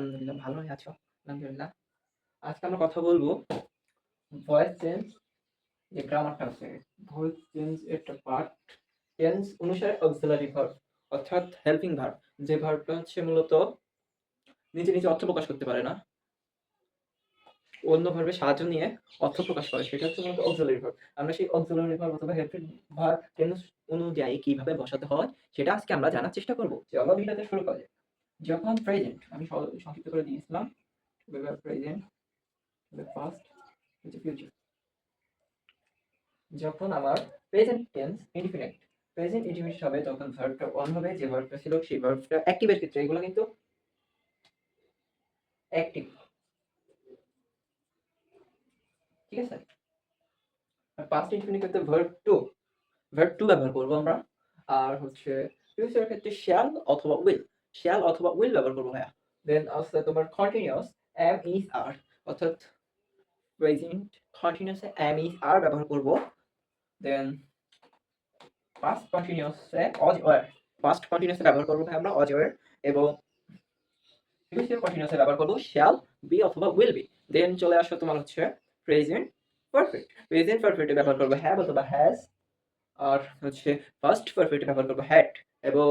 আলহামদুলিল্লাহ ভালোই আছো? আলহামদুলিল্লাহ। আজকে আমরা কথা বলবো ভয়েস চেঞ্জ যে গ্রামারটা আছে, ভয়েস চেঞ্জ একটা পার্ট টেন্স অনুসারে অক্সিলারি ভার্ব অর্থাৎ হেল্পিং ভার্ব। যে ভার্বটা হচ্ছে মূলত নিজে, নিজে অর্থ প্রকাশ করতে পারে না। অন্য ভার্বের সাহায্য নিয়ে অর্থ প্রকাশ করে। সেটা হচ্ছে মূলত অক্সিলারি ভার্ব। আমরা সেই অক্সিলারি ভার্ব অথবা হেল্পিং ভার্ব টেন্স অনুযায়ী কিভাবে বসাতে হয় সেটা আজকে আমরা জানার চেষ্টা করব। চলো ভিডিওটা শুরু করা যাক। যখন প্রেজেন্ট আমি সংক্ষিপ্ত করে দিয়েছিলাম। Present past future. যখন আমার present tense indefinite present indefinite হবে তখন ভার্বটা অন হবে, যে ভার্বটা ছিল সেই ভার্বটা অ্যাক্টিভের ক্ষেত্রে এগুলো কিন্তু অ্যাক্টিভ, ঠিক আছে। আর পাস্ট ইনডিফিনিট ক্ষেত্রে ভার্ব টু ব্যবহার করব আমরা। আর হচ্ছে ফিউচারের ক্ষেত্রে শ্যাল অথবা উইল ব্যবহার করবো ভাইয়া। দেন আসলে তোমার কন্টিনিউয়াস এম ইজ আর, অর্থাৎ প্রেজেন্ট কন্টিনিউয়াসে এম ইজ আর ব্যবহার করব। দেন পাস্ট কন্টিনিউয়াসে ব্যবহার করবো আমরা অজয়ের, এবং ফিউচার কন্টিনিউয়াসে ব্যবহার করবো শ্যাল বি অথবা উইল বি। দেন চলে আসো তোমার হচ্ছে প্রেজেন্ট পারফেক্টে ব্যবহার করবো হ্যাভ অথবা হ্যাজ, আর হচ্ছে ফার্স্ট পারফেক্টে ব্যবহার করবো হ্যাড, এবং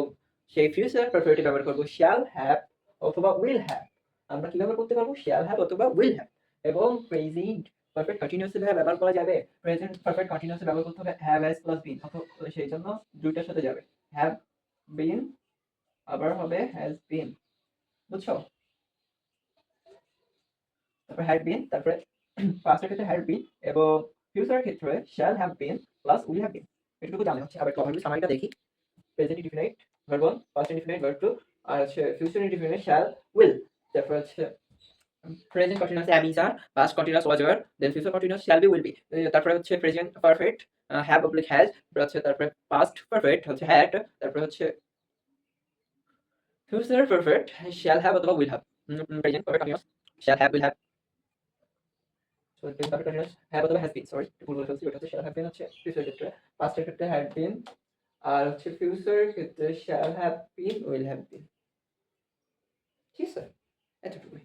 সেই ফিউচার পারফেক্টে ব্যবহার করবো শ্যাল হ্যাভ অথবা উইল হ্যাভ। আমরা কি ব্যবহার করতে পারবো? শ্যাল হ্যাভ অথবা উইল হ্যাভ। এবং প্রেজেন্ট পারফেক্ট কন্টিনিউয়াসলি ব্যবহার করা যাবে। প্রেজেন্ট পারফেক্ট কন্টিনিউয়াসলি ব্যবহার করতে হবে হ্যাভ হ্যাজ প্লাস বিন, অথবা সেই জন্য দুইটার সাথে যাবে, হ্যাভ বিন আবার হবে হ্যাজ বিন, বুঝছো? তারপরে হ্যাড বিন, তারপরে পাস্টের ক্ষেত্রে হ্যাড বিন, এবং ফিউচারের ক্ষেত্রে shall have been plus will have been. এটুকু জানা হচ্ছে। আবার কভার সামারিটা দেখি। Present indefinite verb 1, past indefinite verb 2, আর হচ্ছে ফিউচার ইনডিফিনিট শ্যাল উইল। তারপর হচ্ছে present continuous am is are, past continuous was were, then future continuous shall be will be। তারপরে হচ্ছে present perfect have oblique has, হচ্ছে তারপরে past perfect হচ্ছে had, তারপরে হচ্ছে ফিউচার পারফেক্ট shall have অথবা will have। Present perfect continuous shall have will have, so present perfect continuous have অথবা has been, sorry একটু ভুল বলে ফেলছি, ওটা হচ্ছে shall have been হচ্ছে ফিউচার ক্ষেত্রে, পাস্টের ক্ষেত্রে had been, আর হচ্ছে ফিউচার ক্ষেত্রে shall have been will have been, ঠিক আছে? এতটুকুই।